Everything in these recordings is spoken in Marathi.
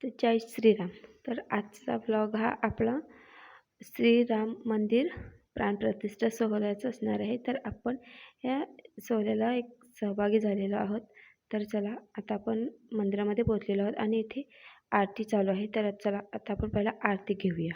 तर जय श्रीराम. तर आजचा ब्लॉग हा आपला श्रीराम मंदिर प्राणप्रतिष्ठा सोहळ्याचा असणार आहे. तर आपण या सोहळ्याला एक सहभागी झालेलो आहोत. तर चला आता आपण मंदिरामध्ये पोहोचलेलो आहोत आणि इथे आरती चालू आहे. तर चला आता आपण पहिला आरती घेऊया.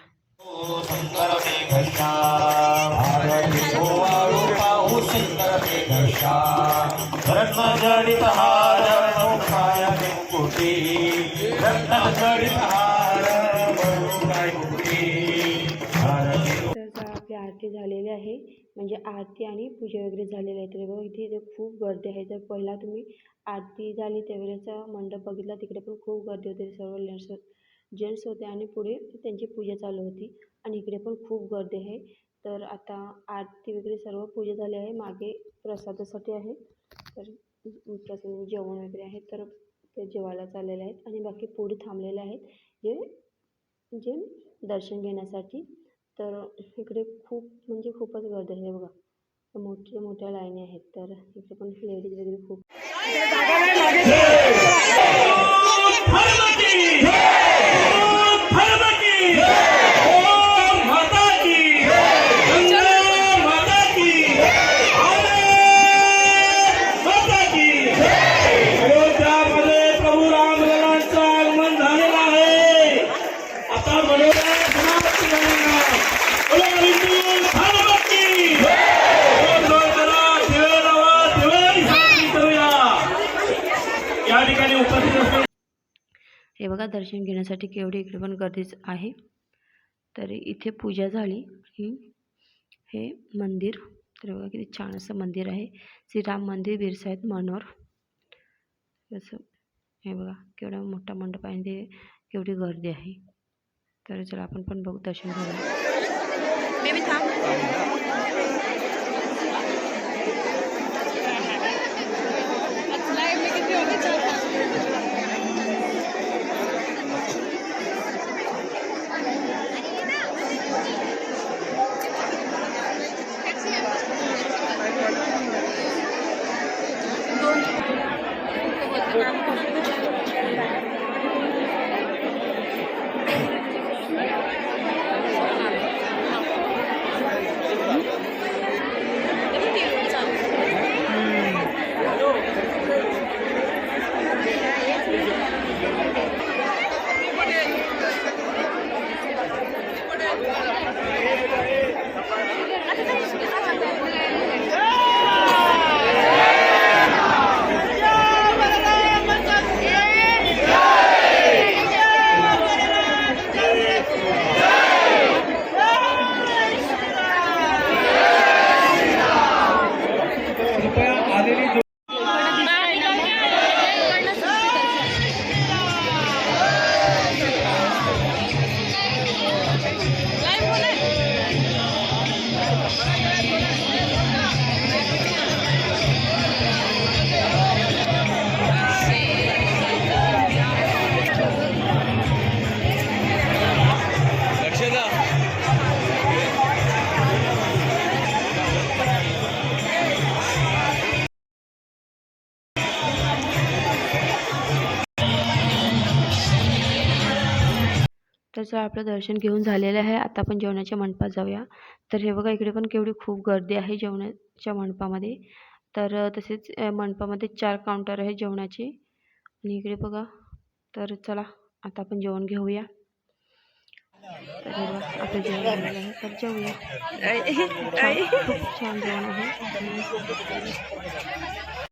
तर आपली आरती झालेली आहे, म्हणजे आरती आणि पूजा वगैरे झालेली आहे. तर बघा इथे खूप गर्दी आहे. जर पहिला तुम्ही आरती झाली त्यावेळेचा मंडप बघितला, तिकडे पण खूप गर्दी होती. सर्व जेंट्स होते आणि पुढे त्यांची पूजा चालू होती आणि इकडे पण खूप गर्दी आहे. तर आता आरती वगैरे सर्व पूजा झाली आहे. मागे प्रसादासाठी आहे, तर प्रसाद जेवण वगैरे आहे, तर ते जेवायला चाललेले आहेत आणि बाकी पुढे थांबलेले आहेत जे दर्शन घेण्यासाठी. तर इकडे खूपच गर्दी आहे बघा. मोठ्या लाईनी आहेत. तर इकडे पण लेडीज वगैरे खूप. हे बघा दर्शन घेण्यासाठी केवढी इकडे पण गर्दीच आहे. तर इथे पूजा झाली. हे मंदिर, तर बघा किती छान असं मंदिर आहे. श्रीराम मंदिर बिरसाईत मनोर. असं हे बघा केवढा मोठा मंडप आहे, ते केवढी गर्दी आहे. तर चला आपण पण बघू, दर्शन घेऊया. तर आपलं दर्शन घेऊन झालेलं आहे. आता आपण जेवणाच्या मंडपात जाऊया. तर हे बघा इकडे पण केवढी खूप गर्दी आहे जेवणाच्या मंडपामध्ये. तर तसेच मंडपामध्ये 4 काउंटर आहे जेवणाचे आणि इकडे बघा. तर चला आता आपण जेवण घेऊया. तर हे बघा आपलं जेवण झालेलं आहे, तर जेवूया. खूप छान जेवण आहे.